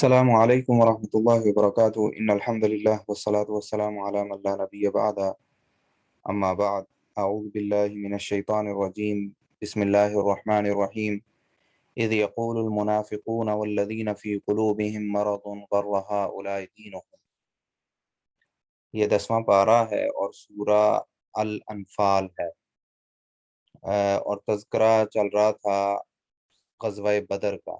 السلام عليكم ورحمة الله وبركاته إن الحمد لله والصلاة والسلام على من لا نبي بعد أما بعد أعوذ بالله من الشيطان الرجيم بسم الله الرحمن الرحيم إذ يقول المنافقون والذين في قلوبهم مرض غر هؤلاء دينهم۔ یہ 10واں پارہ ہے اور سورہ الانفال ہے، اور تذکرہ چل رہا تھا غزوہ بدر کا۔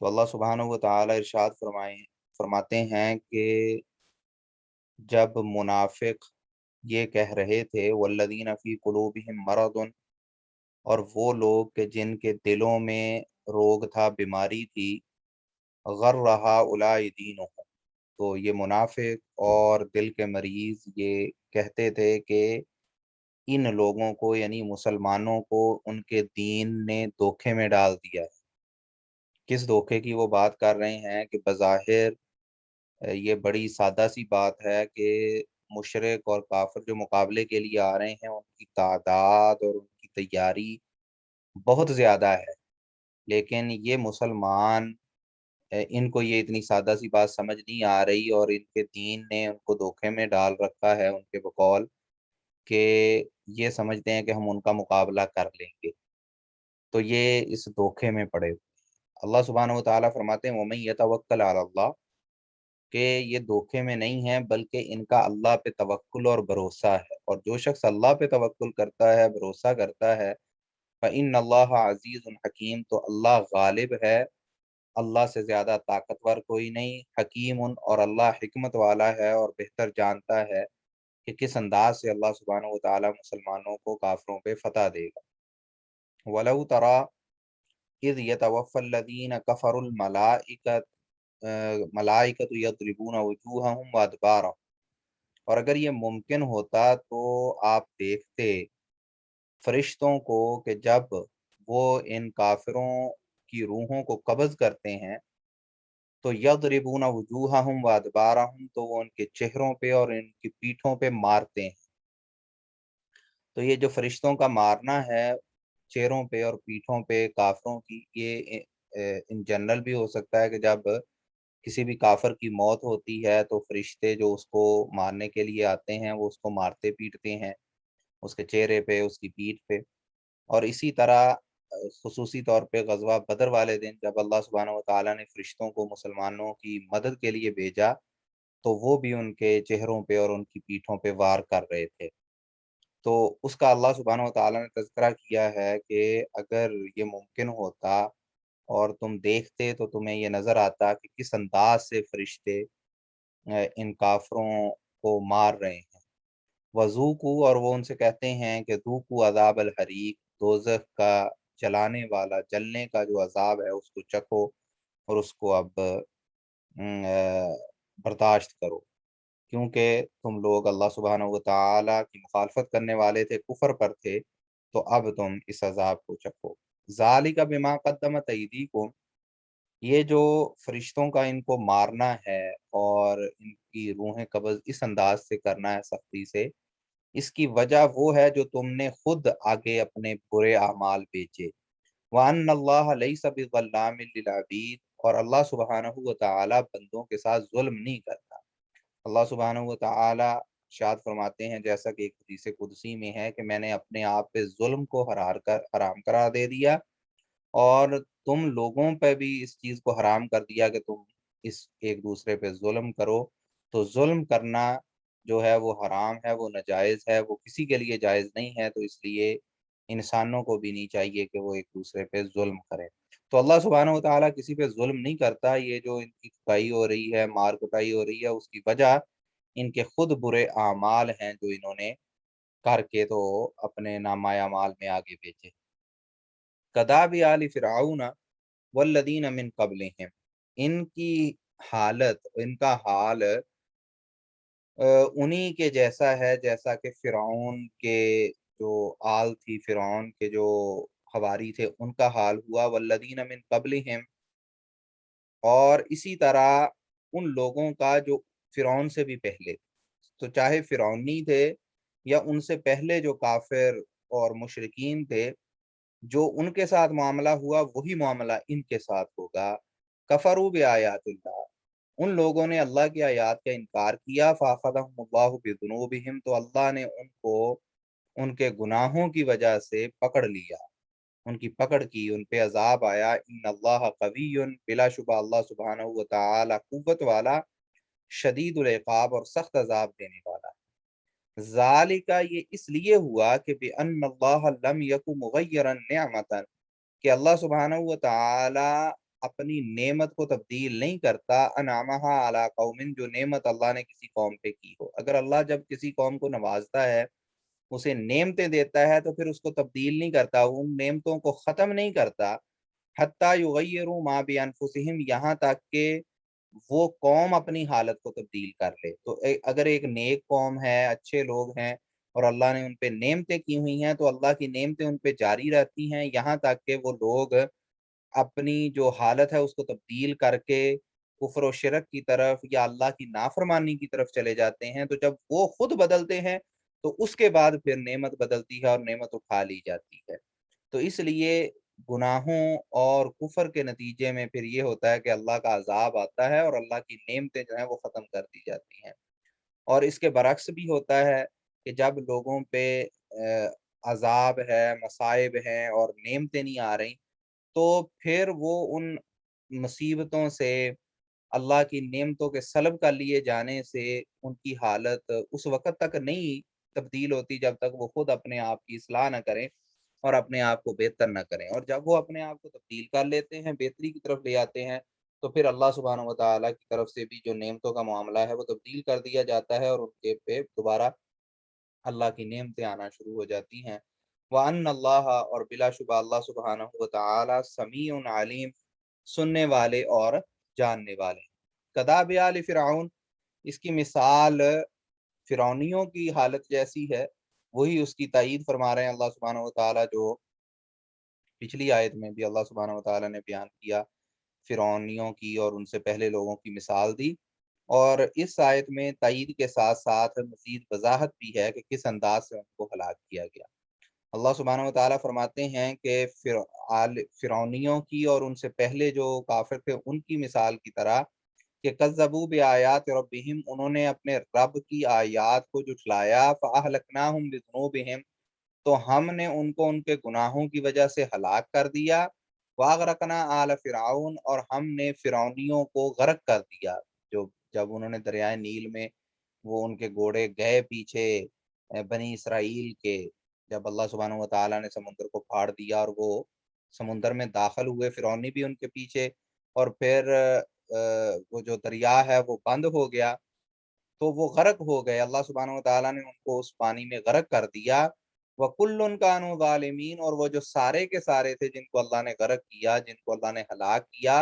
تو اللہ سبحانہ و تعالی ارشاد فرماتے ہیں کہ جب منافق یہ کہہ رہے تھے والذین فی قلوبہم مرض، اور وہ لوگ کہ جن کے دلوں میں روگ تھا، بیماری تھی، غر ہؤلاء دینہم، تو یہ منافق اور دل کے مریض یہ کہتے تھے کہ ان لوگوں کو یعنی مسلمانوں کو ان کے دین نے دھوکے میں ڈال دیا ہے۔ کس دھوکے کی وہ بات کر رہے ہیں کہ بظاہر یہ بڑی سادہ سی بات ہے کہ مشرک اور کافر جو مقابلے کے لیے آ رہے ہیں ان کی تعداد اور ان کی تیاری بہت زیادہ ہے، لیکن یہ مسلمان ان کو یہ اتنی سادہ سی بات سمجھ نہیں آ رہی، اور ان کے دین نے ان کو دھوکے میں ڈال رکھا ہے ان کے بقول کہ یہ سمجھتے ہیں کہ ہم ان کا مقابلہ کر لیں گے، تو یہ اس دھوکے میں پڑے ہوئے۔ اللہ سبحانہ و تعالیٰ فرماتے ہیں وَمَن يَتَوَکَّلْ عَلَى اللَّهِ، کہ یہ دھوکے میں نہیں ہیں بلکہ ان کا اللہ پہ توکل اور بھروسہ ہے، اور جو شخص اللہ پہ توکل کرتا ہے، بھروسہ کرتا ہے، فَإِنَّ اللَّهَ عَزِيزٌ حَكِيمٌ، تو اللہ غالب ہے، اللہ سے زیادہ طاقتور کوئی نہیں، حکیم، اور اللہ حکمت والا ہے اور بہتر جانتا ہے کہ کس انداز سے اللہ سبحانہ و تعالیٰ مسلمانوں کو کافروں پہ فتح دے گا۔ وَلَوْ تَرَى اذ يتوفى الذين كفروا ملائکۃ یضربون وجوہہم وادبارہم، اور اگر یہ ممکن ہوتا تو آپ دیکھتے فرشتوں کو کہ جب وہ ان کافروں کی روحوں کو قبض کرتے ہیں تو یضربون وجوہہم وادبارہم، تو وہ ان کے چہروں پہ اور ان کی پیٹھوں پہ مارتے ہیں۔ تو یہ جو فرشتوں کا مارنا ہے چہروں پہ اور پیٹھوں پہ کافروں کی، یہ ان جنرل بھی ہو سکتا ہے کہ جب کسی بھی کافر کی موت ہوتی ہے تو فرشتے جو اس کو مارنے کے لیے آتے ہیں وہ اس کو مارتے پیٹتے ہیں، اس کے چہرے پہ، اس کی پیٹھ پہ۔ اور اسی طرح خصوصی طور پہ غزوہ بدر والے دن جب اللہ سبحانہ و تعالیٰ نے فرشتوں کو مسلمانوں کی مدد کے لیے بھیجا تو وہ بھی ان کے چہروں پہ اور ان کی پیٹھوں پہ وار کر رہے تھے۔ تو اس کا اللہ سبحانہ و تعالیٰ نے تذکرہ کیا ہے کہ اگر یہ ممکن ہوتا اور تم دیکھتے تو تمہیں یہ نظر آتا کہ کس انداز سے فرشتے ان کافروں کو مار رہے ہیں۔ وذوقوا، اور وہ ان سے کہتے ہیں کہ ذوقوا عذاب الحریق، دوزخ کا جلانے والا، جلنے کا جو عذاب ہے اس کو چکھو اور اس کو اب برداشت کرو، کیونکہ تم لوگ اللہ سبحانہ و تعالیٰ کی مخالفت کرنے والے تھے، کفر پر تھے، تو اب تم اس عذاب کو چکھو۔ ذالک بما قدمت ایدیکم، یہ جو فرشتوں کا ان کو مارنا ہے اور ان کی روحیں قبض اس انداز سے کرنا ہے سختی سے، اس کی وجہ وہ ہے جو تم نے خود آگے اپنے برے اعمال بیچے۔ وَأَنَّ اللَّهَ لَيْسَ بِظَلَّامٍ لِّلْعَبِيدِ، اور اللہ سبحانہ و تعالیٰ بندوں کے ساتھ ظلم نہیں کرتا۔ اللہ سبحانہ و تعالیٰ ارشاد فرماتے ہیں جیسا کہ ایک حدیث قدسی میں ہے کہ میں نے اپنے آپ پہ ظلم کو حرام قرار دے دیا، اور تم لوگوں پہ بھی اس چیز کو حرام کر دیا کہ تم اس ایک دوسرے پہ ظلم کرو۔ تو ظلم کرنا جو ہے وہ حرام ہے، وہ ناجائز ہے، وہ کسی کے لیے جائز نہیں ہے، تو اس لیے انسانوں کو بھی نہیں چاہیے کہ وہ ایک دوسرے پہ ظلم کریں۔ تو اللہ سبحانہ و تعالیٰ کسی پہ ظلم نہیں کرتا۔ یہ جو ان کی کٹائی ہو رہی ہے، مار کٹائی ہو رہی ہے، اس کی وجہ ان کے خود برے اعمال ہیں جو انہوں نے کر کے تو اپنے نامہ اعمال میں آگے بھیجے۔ کداب آل فرعون والذین من قبلہم، ان کی حالت، ان کا حال انہی کے جیسا ہے جیسا کہ فرعون کے جو آل تھی، فرعون کے جو حواری تھے ان کا حال ہوا، والذین من قبلہم، اور اسی طرح ان لوگوں کا جو فرعون سے بھی پہلے، تو چاہے فرعونی تھے یا ان سے پہلے جو کافر اور مشرکین تھے، جو ان کے ساتھ معاملہ ہوا وہی معاملہ ان کے ساتھ ہوگا۔ कफरू बिआयातिल्लाह, उन लोगों ने अल्लाह की आयत का इनकार किया, फ़अख़ज़हुमुल्लाहु बिज़ुनूबिहिम, तो अल्लाह ने उनको उनके गुनाहों की वजह से पकड़ लिया, उनकी पकड़ की, उन पे अजाब आया। इन्नल्लाह क़विय्युन, बिलाशुबा अल्लाह सुब्हानहू व तआला कुव्वत वाला, शदीदुल इक़ाब, और सख्त अजाब देने वाला। ज़ालिका, ये इसलिए हुआ कि बिअन्नल्लाह लम यकु मुग़य्यरन निअमतन, कि अल्लाह सुब्हानहू व तआला अपनी नेमत को तब्दील नहीं करता, अनअमहा अला कौमिन, जो नेमत अल्लाह ने किसी कौम पे की हो। अगर अल्लाह जब किसी कौम को नवाजता है, उसे नेमतें देता है, तो फिर उसको तब्दील नहीं करता, उन नेमतों को ख़त्म नहीं करता, हत्ता युग़य्यिरू मा बिअनफुसिहिम, यहाँ तक कि वो कौम अपनी हालत को तब्दील कर ले। तो अगर एक नेक कौम है, अच्छे लोग हैं, और अल्लाह ने उन पे नेमतें की हुई हैं, तो अल्लाह की नेमतें उन पे जारी रहती हैं, यहाँ तक कि वो लोग अपनी जो हालत है उसको तब्दील करके कुफ्र और शिरक की तरफ या अल्लाह की नाफरमानी की तरफ चले जाते हैं। तो जब वो खुद बदलते हैं, तो उसके बाद फिर नेमत बदलती है और नेमत उठा ली जाती है। तो इसलिए गुनाहों और कुफ्र के नतीजे में फिर ये होता है कि अल्लाह का अज़ाब आता है और अल्लाह की नेमतें जो हैं वो ख़त्म कर दी जाती हैं। और इसके बरक्स भी होता है कि जब लोगों पे अज़ाब है, मसाइब हैं और नेमतें नहीं आ रही, तो फिर वो उन मुसीबतों से, अल्लाह की नेमतों के सल्ब कर लिए जाने से उनकी हालत उस वक़्त तक नहीं तब्दील होती जब तक वो खुद अपने आप की इस्लाह ना करें और अपने आप को बेहतर ना करें। और जब वो अपने आप को तब्दील कर लेते हैं, बेहतरी की तरफ ले आते हैं, तो फिर अल्लाह सुब्हानहू व तआला की तरफ से भी जो नेमतों का मामला है वो तब्दील कर दिया जाता है और उनके पे दोबारा अल्लाह की नेमतें आना शुरू हो जाती हैं। व अन्नल्लाह, और बिलाशुबा अल्लाह सुब्हानहू व तआला समीउन अलीम, सुनने वाले और जानने वाले। कदाब आल फ़िरऔन, इसकी मिसाल फ़िरौनियों की हालत जैसी है, वही उसकी तायीद फरमा रहे हैं अल्लाह सुब्हानहू व तआला, जो पिछली आयत में भी अल्लाह सुब्हानहू व तआला ने बयान किया, फ़िरौनियों की और उनसे पहले लोगों की मिसाल दी। और इस आयत में तायीद के साथ-साथ मज़ीद वज़ाहत भी है कि किस अंदाज़ से उनको हलाक किया गया। अल्लाह सुब्हानहू व तआला फरमाते हैं कि फ़िरौनियों की और उनसे पहले जो काफ़िर थे उनकी मिसाल की तरह, कि कज़्ज़बू बिआयाति रब्बिहिम, उन्होंने अपने रब की आयत को झुठलाया, फ़अहलकनाहुम बिज़ुनूबिहिम, तो हमने उनको उनके गुनाहों की वजह से हलाक कर दिया। वागरकना आल फ़िरऔन, और हमने फ़िरौनियों को गर्क कर दिया। जो जब उन्होंने दरियाए नील में वो उनके घोड़े गए पीछे बनी इसराइल के, जब अल्लाह सुब्हानहू व तआला ने समुद्र को फाड़ दिया और वो समुद्र में दाखिल हुए, फ़िरौनी भी उनके पीछे, और फिर वो जो दरिया है वो बंद हो गया, तो वो गर्क हो गए। अल्लाह सुब्हानहू व तआला ने उनको उस पानी में गर्क कर दिया। व कुल्लुन कानू ज़ालिमीन, और वो जो सारे के सारे थे जिनको अल्लाह ने गर्क किया, जिनको अल्लाह ने हलाक किया,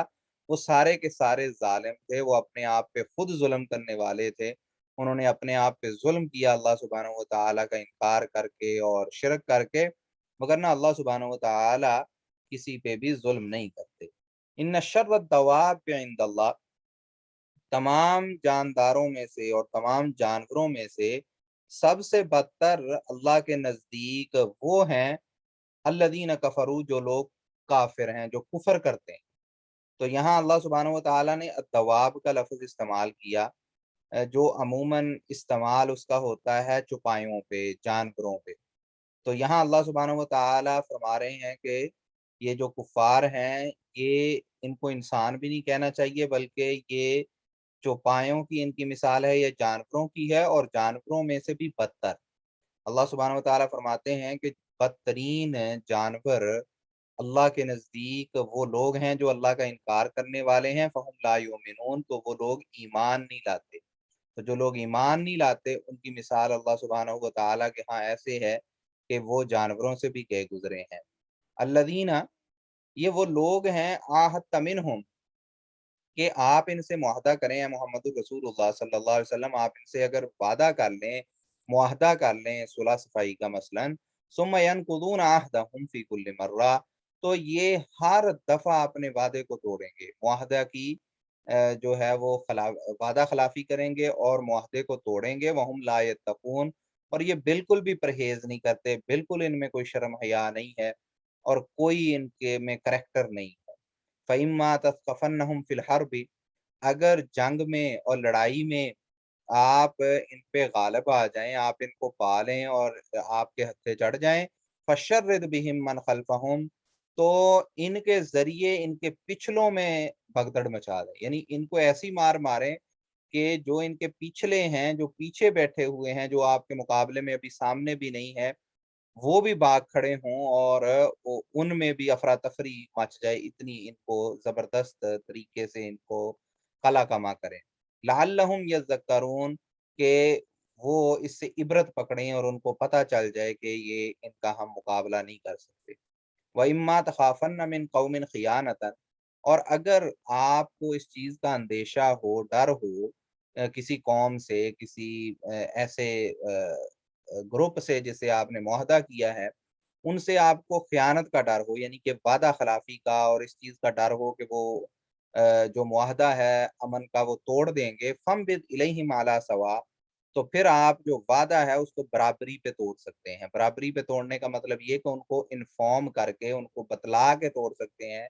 वो सारे के सारे ज़ालिम थे, वो अपने आप पे खुद जुल्म करने वाले थे। उन्होंने अपने आप पे जुल्म किया अल्लाह सुब्हानहू व तआला का इनकार करके और शिरक करके, मगर ना अल्लाह सुब्हानहू व तआला किसी पे भी जुल्म नहीं करते। इन्न शर्र दवाब इंदल्लाह, तमाम जानदारों में से और तमाम जानवरों में से सबसे बदतर अल्लाह के नज़दीक वो हैं अल्लज़ीन कफ़रू, जो लोग काफ़िर हैं, जो कुफ़र करते हैं। तो यहाँ अल्लाह सुब्हानहू व तआला ने अद्दवाब का लफ़्ज़ इस्तेमाल किया, जो अमूमन इस्तेमाल उसका होता है चौपायों पे, जानवरों पे। तो यहाँ अल्लाह सुब्हानहू व तआला फरमा रहे हैं कि ये जो कुफ़ार हैं, ये इनको इंसान भी नहीं कहना चाहिए, बल्कि ये चौपायों की इनकी मिसाल है, ये जानवरों की है, और जानवरों में से भी बदतर। अल्लाह सुब्हानहू व तआला फरमाते हैं कि बदतरीन जानवर अल्लाह के नज़दीक वो लोग हैं जो अल्लाह का इनकार करने वाले हैं, फ़हुम ला युमिनून, तो वो लोग ईमान नहीं लाते। तो जो लोग ईमान नहीं लाते, उनकी मिसाल अल्लाह सुब्हानहू व तआला के यहाँ ऐसे है कि वो जानवरों से भी गए गुज़रे हैं। अल्लज़ीना, ये वो लोग हैं, आहदत मिनहुम, कि आप इनसे मुआहदा करें, या मोहम्मदुर रसूलुल्लाह सल्लल्लाहु अलैहि वसल्लम, आप इनसे अगर वादा कर लें, मुआहदा कर लें सुलह सफ़ाई का मसलन, सुम्मा यनकुदून अहदहुम फ़ी कुल्लि मर्रा, तो ये हर दफ़ा अपने वादे को तोड़ेंगे। मुआहदा की जो है वो वादा खिलाफ़ी करेंगे और मुआहदे को तोड़ेंगे। वहुम ला यत्तकून, और ये बिल्कुल भी परहेज़ नहीं करते, बिल्कुल इनमें कोई शर्म हया नहीं है और कोई इनके में करैक्टर नहीं है। फ़इम्मा तस्क़फ़न्नहुम फ़िल हर्बि, अगर जंग में और लड़ाई में आप इन पे गालिब आ जाएँ, आप इनको पा लें और आपके हत्थे चढ़ जाएँ, फ़शर्रिद बिहिम मन खल्फ़हुम, तो इनके ज़रिए इनके पिछलों में भगदड़ मचा दें। यानी इनको ऐसी मार मारें कि जो इनके पिछले हैं, जो पीछे बैठे हुए हैं, जो आपके मुकाबले में अभी सामने भी नहीं है, वो भी भाग खड़े हों और उनमें भी अफरा-तफरी मच जाए, इतनी इनको ज़बरदस्त तरीके से इनको कला-कमा करें। लअल्लहुम यज़्ज़क्करून, के वो इससे इबरत पकड़ें और उनको पता चल जाए कि ये इनका हम मुकाबला नहीं कर सकते। व इम्मा तख़ाफ़न्न मिन क़ौमिन ख़ियानतन, और अगर आपको इस चीज़ का अंदेशा हो, डर हो किसी कौम से, किसी ऐसे ग्रुप से जिसे आपने मुआहदा किया है, उनसे आपको ख़यानत का डर हो, यानी कि वादा ख़िलाफ़ी का, और इस चीज़ का डर हो कि वो जो मुआहदा है अमन का वो तोड़ देंगे, फ़मबिद इलैहिम अला सवा, तो फिर आप जो वादा है उसको बराबरी पे तोड़ सकते हैं। बराबरी पे तोड़ने का मतलब ये कि उनको इन्फॉर्म करके, उनको बतला के तोड़ सकते हैं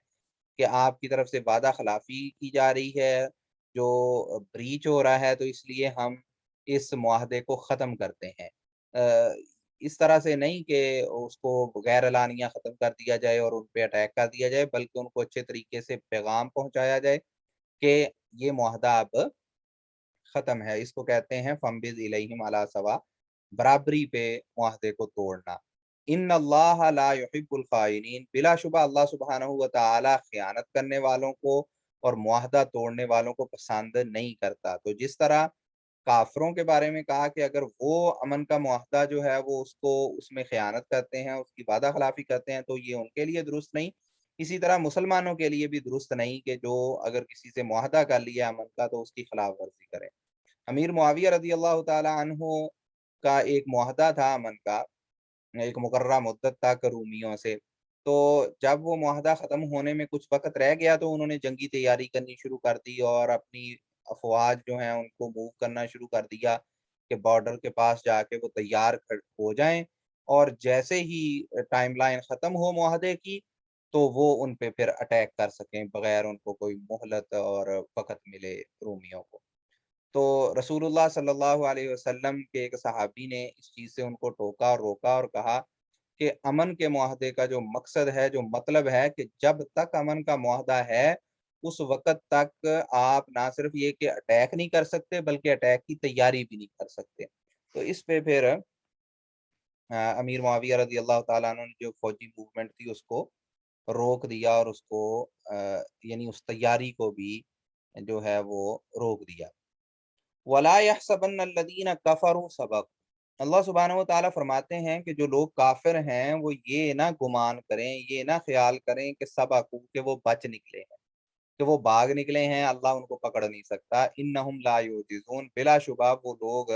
कि आपकी तरफ से वादा खिलाफी की जा रही है, जो ब्रीच हो रहा है, तो इसलिए हम इस मुआहदे को ख़त्म करते हैं। अ, इस तरह से नहीं कि उसको गैर एलानिया ख़त्म कर दिया जाए और उन पे अटैक कर दिया जाए, बल्कि उनको अच्छे तरीके से पैगाम पहुँचाया जाए कि ये मुआहदा अब ख़त्म है। इसको कहते हैं फ़म्बिज़ इलैहिम अला सवा, बराबरी पे मुआहदे को तोड़ना। इन्नल्लाह ला युहिब्बुल ख़ाइनीन, बिलाशुबा अल्लाह सुब्हानहू व तआला ख़यानत करने वालों को और मुआहदा तोड़ने वालों को पसंद नहीं करता। तो जिस तरह काफ़िरों के बारे में कहा कि अगर वो अमन का मुआहदा जो है वो उसको उसमें ख़यानत करते हैं, उसकी वादा ख़िलाफ़ी करते हैं, तो ये उनके लिए दुरुस्त नहीं। इसी तरह मुसलमानों के लिए भी दुरुस्त नहीं कि जो अगर किसी से मुआहदा कर लिया अमन का तो उसकी खिलाफ वर्ज़ी करें। अमीर मुआविया रज़ियल्लाहु ताला अन्हु का एक मुआहदा था अमन का, एक मुकर्ररा मुद्दत तक रूमियों से। तो जब वो मुआहदा ख़त्म होने में कुछ वक़्त रह गया तो उन्होंने जंगी तैयारी करनी शुरू कर दी और अपनी अफ़वाज जो हैं उनको मूव करना शुरू कर दिया कि बॉर्डर के पास जाके वो तैयार हो जाएँ, और जैसे ही टाइमलाइन ख़त्म हो मुआहदे की, तो वो उन पे फिर अटैक कर सकें बगैर उनको कोई मोहलत और वक़्त मिले रूमियों को। तो रसूलुल्लाह सल्लल्लाहु अलैहि वसल्लम के एक सहाबी ने इस चीज़ से उनको टोका और रोका और कहा कि अमन के मुआहदे का जो मकसद है, जो मतलब है कि जब तक अमन का मुआहदा है, उस वक़्त तक आप ना सिर्फ़ ये कि अटैक नहीं कर सकते, बल्कि अटैक की तैयारी भी नहीं कर सकते। तो इस पे फिर अमीर मुआविया रज़ियल्लाहु ताला अन्हु ने जो फ़ौजी मूवमेंट थी उसको रोक दिया और उसको यानी उस तैयारी को भी जो है वो रोक दिया। वला यहसबन्नल्लज़ीना कफ़रू सबक़, अल्लाह सुब्हानहु व तआला फरमाते हैं कि जो लोग काफ़िर हैं वो ये ना गुमान करें, ये ना ख़्याल करें कि सबक़ू, कि वो बच निकले हैं, कि वो भाग निकले हैं, अल्लाह उनको पकड़ नहीं सकता। इन्नहुम ला युजिज़ून, बिलाशुबा वो लोग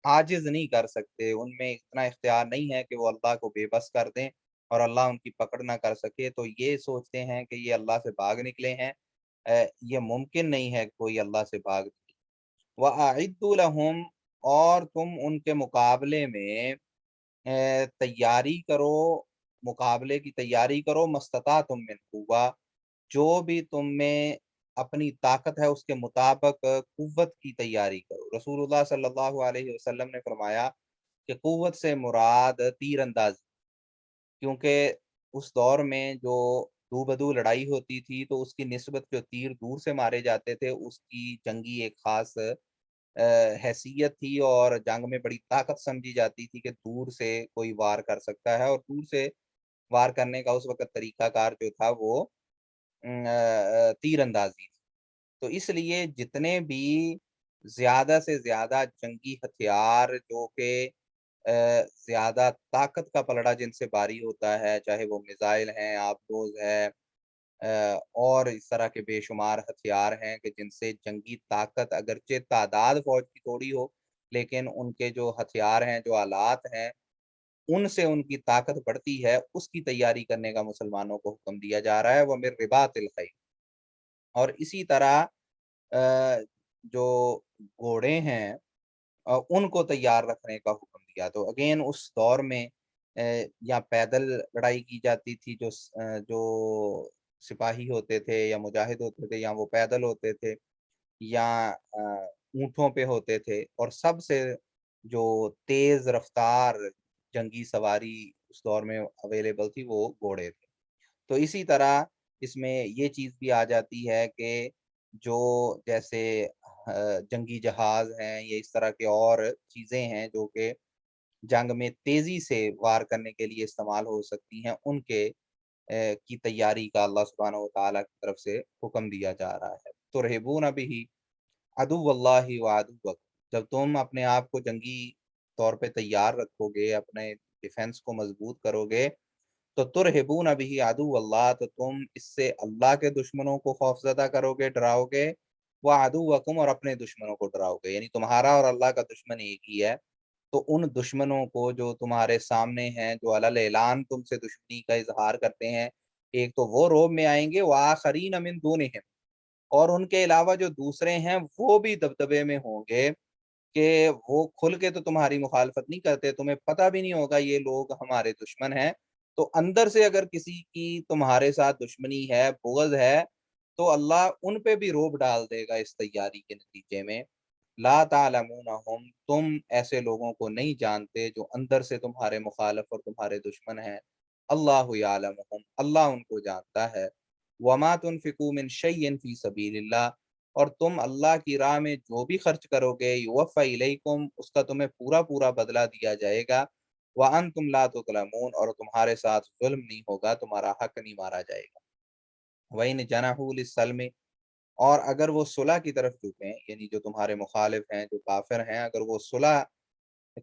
आजिज़ नहीं कर सकते, उनमें इतना इख्तियार नहीं है कि वो अल्लाह को बेबस कर दें और अल्लाह उनकी पकड़ ना कर सके। तो ये सोचते हैं कि ये अल्लाह से भाग निकले हैं। ये मुमकिन नहीं है कि कोई अल्लाह से भाग, वअइद्दु लहुम, और तुम उनके मुकाबले में तैयारी करो, मुकाबले की तैयारी करो, मस्ततातुम मिन कुव्वा, जो भी तुम में अपनी ताकत है उसके मुताबिक कुव्वत की तैयारी करो। रसूलुल्लाह सल्लल्लाहु अलैहि वसल्लम ने फरमाया कि कुव्वत से मुराद तीर अंदाज़ी, क्योंकि उस दौर में जो दो-बदू लड़ाई होती थी तो उसकी निस्बत जो तीर दूर से मारे जाते थे उसकी जंगी एक ख़ास हैसियत थी और जंग में बड़ी ताकत समझी जाती थी कि दूर से कोई वार कर सकता है, और दूर से वार करने का उस वक़्त तरीक़ाकार जो था वो तीर-अंदाज़ी थी। तो इसलिए जितने भी ज़्यादा से ज़्यादा जंगी हथियार जो कि ज़्यादा ताकत का पलड़ा जिनसे भारी होता है, चाहे वो मिसाइल हैं, आबदोज़ है, और इस तरह के बेशुमार हथियार हैं कि जिनसे जंगी ताकत, अगरचे तादाद फ़ौज की थोड़ी हो, लेकिन उनके जो हथियार हैं, जो आलात हैं, उनसे उनकी ताकत बढ़ती है, उसकी तैयारी करने का मुसलमानों को हुक्म दिया जा रहा है, वो मिन रिबातिल खैल। और इसी तरह जो घोड़े हैं उनको तैयार रखने का हुक्म दिया। तो अगेन उस दौर में या पैदल लड़ाई की जाती थी, जो سپاہی ہوتے تھے یا مجاہد ہوتے تھے یا وہ پیدل ہوتے تھے یا اونٹوں پہ ہوتے تھے، اور سب سے جو تیز رفتار جنگی سواری اس دور میں اویلیبل تھی وہ گھوڑے تھے۔ تو اسی طرح اس میں یہ چیز بھی آ جاتی ہے کہ جو جیسے جنگی جہاز ہیں یا اس طرح کے اور چیزیں ہیں جو کہ جنگ میں تیزی سے وار کرنے کے لیے استعمال ہو سکتی ہیں، ان کے کی تیاری کا اللہ سبحانہ و تعالیٰ کی طرف سے حکم دیا جا رہا ہے۔ ترہبون بہ عدو اللہ و عدوکم، جب تم اپنے آپ کو جنگی طور پہ تیار رکھو گے، اپنے ڈیفenس کو مضبوط کرو گے، تو ترہبون بہ عدو اللہ، تو تم اس سے اللہ کے دشمنوں کو خوفزدہ کرو گے، ڈراؤ گے، وعدوکم، اور اپنے دشمنوں کو ڈراؤ گے، یعنی تمہارا اور اللہ کا دشمن ایک ہی ہے۔ تو ان دشمنوں کو جو تمہارے سامنے ہیں، جو علی الاعلان تم سے دشمنی کا اظہار کرتے ہیں، ایک تو وہ روب میں آئیں گے، وآخرین من دونہم، اور ان کے علاوہ جو دوسرے ہیں وہ بھی دبدبے میں ہوں گے کہ وہ کھل کے تو تمہاری مخالفت نہیں کرتے، تمہیں پتہ بھی نہیں ہوگا یہ لوگ ہمارے دشمن ہیں، تو اندر سے اگر کسی کی تمہارے ساتھ دشمنی ہے، بغض ہے، تو اللہ ان پہ بھی روب ڈال دے گا اس تیاری کے نتیجے میں۔ لا تعلمونہم، تم ایسے لوگوں کو نہیں جانتے جو اندر سے تمہارے مخالف اور تمہارے دشمن ہیں۔ اللہ یعلمہم، اللہ ان کو جانتا ہے۔ وما تنفقوا من شیء فی سبیل اللہ، اور تم اللہ کی راہ میں جو بھی خرچ کرو گے، یوفی الیکم، اس کا تمہیں پورا پورا بدلہ دیا جائے گا، وانتم لا تظلمون، اور تمہارے ساتھ ظلم نہیں ہوگا، تمہارا حق نہیں مارا جائے گا۔ وَإِنْ جَنَحُوا لِلسَّلْمِ، اور اگر وہ صلح کی طرف جھکیں، یعنی جو تمہارے مخالف ہیں، جو کافر ہیں، اگر وہ صلح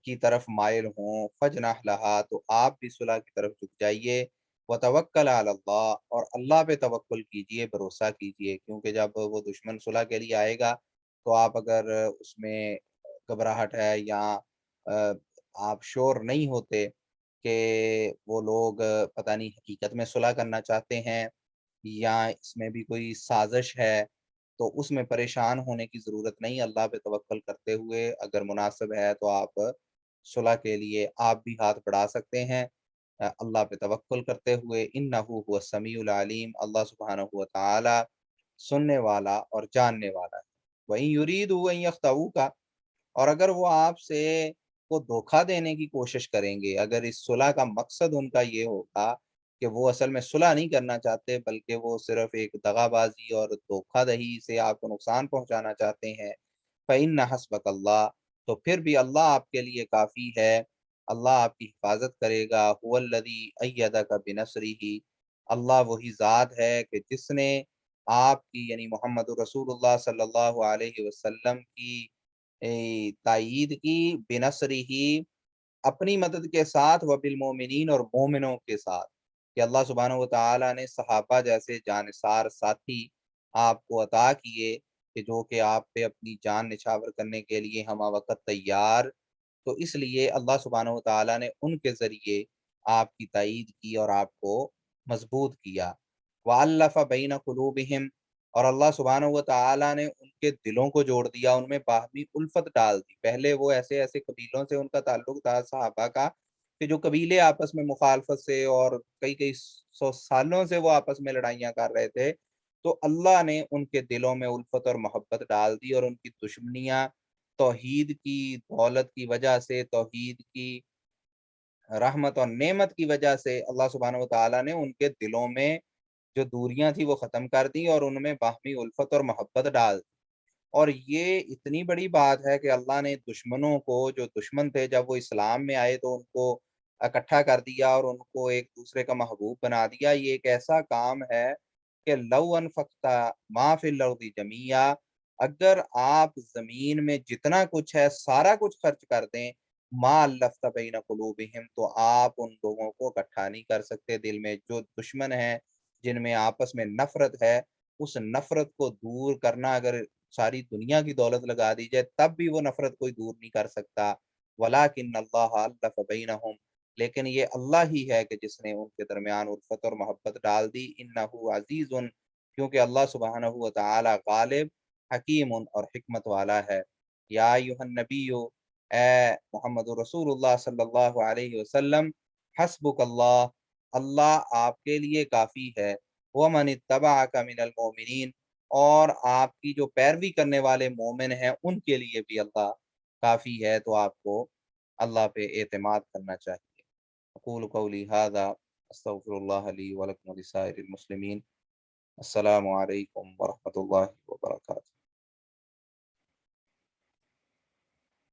کی طرف مائل ہوں، فجنح لہا، تو آپ بھی صلح کی طرف جھک جائیے، وتوکل علی اللہ، اور اللہ پہ توکل کیجئے، بھروسہ کیجئے، کیونکہ جب وہ دشمن صلح کے لیے آئے گا تو آپ اگر اس میں گھبراہٹ ہے یا آپ شور نہیں ہوتے کہ وہ لوگ پتہ نہیں حقیقت میں صلح کرنا چاہتے ہیں یا اس میں بھی کوئی سازش ہے، تو اس میں پریشان ہونے کی ضرورت نہیں، اللہ پہ توکل کرتے ہوئے اگر مناسب ہے تو آپ صلح کے لیے آپ بھی ہاتھ بڑھا سکتے ہیں، اللہ پہ توکل کرتے ہوئے۔ انہ هو السمیع العلیم، اللہ سبحانہ و تعالی سننے والا اور جاننے والا ہے۔ وَإِن يُرِيدُوا أَن يَخْدَعُوكَ، اور اگر وہ آپ سے کو دھوکا دینے کی کوشش کریں گے، اگر اس صلح کا مقصد ان کا یہ ہوگا کہ وہ اصل میں صلح نہیں کرنا چاہتے بلکہ وہ صرف ایک دغا بازی اور دھوکا دہی سے آپ کو نقصان پہنچانا چاہتے ہیں، فَإِنَّ حَسْبَكَ اللَّهُ، تو پھر بھی اللہ آپ کے لیے کافی ہے، اللہ آپ کی حفاظت کرے گا۔ هُوَ الَّذِي أَيَّدَكَ بِنَصْرِهِ، اللہ وہی ذات ہے کہ جس نے آپ کی، یعنی محمد رسول اللہ صلی اللہ علیہ وسلم کی تائید کی، بنصرہ، اپنی مدد کے ساتھ، وبالمومنین، اور مومنوں کے ساتھ، کہ اللہ سبحانہ و تعالیٰ نے صحابہ جیسے جانثار ساتھی آپ کو عطا کیے کہ جو کہ آپ پہ اپنی جان نچھاور کرنے کے لیے ہمہ وقت تیار، تو اس لیے اللہ سبحانہ و تعالیٰ نے ان کے ذریعے آپ کی تائید کی اور آپ کو مضبوط کیا۔ وَأَلَّفَ بَيْنَ قُلُوبِهِمْ، اور اللہ سبحانہ و تعالیٰ نے ان کے دلوں کو جوڑ دیا، ان میں باہمی الفت ڈال دی۔ پہلے وہ ایسے ایسے قبیلوں سے ان کا تعلق تھا صحابہ کا کہ جو قبیلے آپس میں مخالفت سے اور کئی کئی سو سالوں سے وہ آپس میں لڑائیاں کر رہے تھے، تو اللہ نے ان کے دلوں میں الفت اور محبت ڈال دی، اور ان کی دشمنیاں توحید کی دولت کی وجہ سے، توحید کی رحمت اور نعمت کی وجہ سے اللہ سبحانہ و تعالیٰ نے ان کے دلوں میں جو دوریاں تھی وہ ختم کر دی اور ان میں باہمی الفت اور محبت ڈال دی۔ اور یہ اتنی بڑی بات ہے کہ اللہ نے دشمنوں کو، جو دشمن تھے، جب وہ اسلام میں آئے تو ان کو اکٹھا کر دیا اور ان کو ایک دوسرے کا محبوب بنا دیا۔ یہ ایک ایسا کام ہے کہ لو انفقت ما فی الارض جمیعا، اگر آپ زمین میں جتنا کچھ ہے سارا کچھ خرچ کر دیں، ما الفت بین قلوبہم، تو آپ ان لوگوں کو اکٹھا نہیں کر سکتے۔ دل میں جو دشمن ہیں، جن میں آپس میں نفرت ہے، اس نفرت کو دور کرنا، اگر ساری دنیا کی دولت لگا دی جائے تب بھی وہ نفرت کوئی دور نہیں کر سکتا۔ وَلَٰكِنَّ اللَّهَ أَلَّفَ بَيْنَهُمْ، لیکن یہ اللہ ہی ہے کہ جس نے ان کے درمیان الفت اور محبت ڈال دی۔ انہ عزیز، کیونکہ اللہ سبحانہ و تعالی غالب، حکیم اور حکمت والا ہے۔ یا ایھا النبی، اے محمد رسول اللہ صلی اللہ علیہ وسلم، حسبک اللہ، اللہ آپ کے لیے کافی ہے، وَمَنِ اتَّبَعَكَ مِنَ الْمُؤْمِنِينَ، اور آپ کی جو پیروی کرنے والے مومن ہیں ان کے لیے بھی اللہ کافی ہے، تو آپ کو اللہ پہ اعتماد کرنا چاہیے۔ اقول قولی ھذا استغفر اللہ لی ولکم ولسائر المسلمین۔ السلام علیکم ورحمۃ اللہ وبرکاتہ۔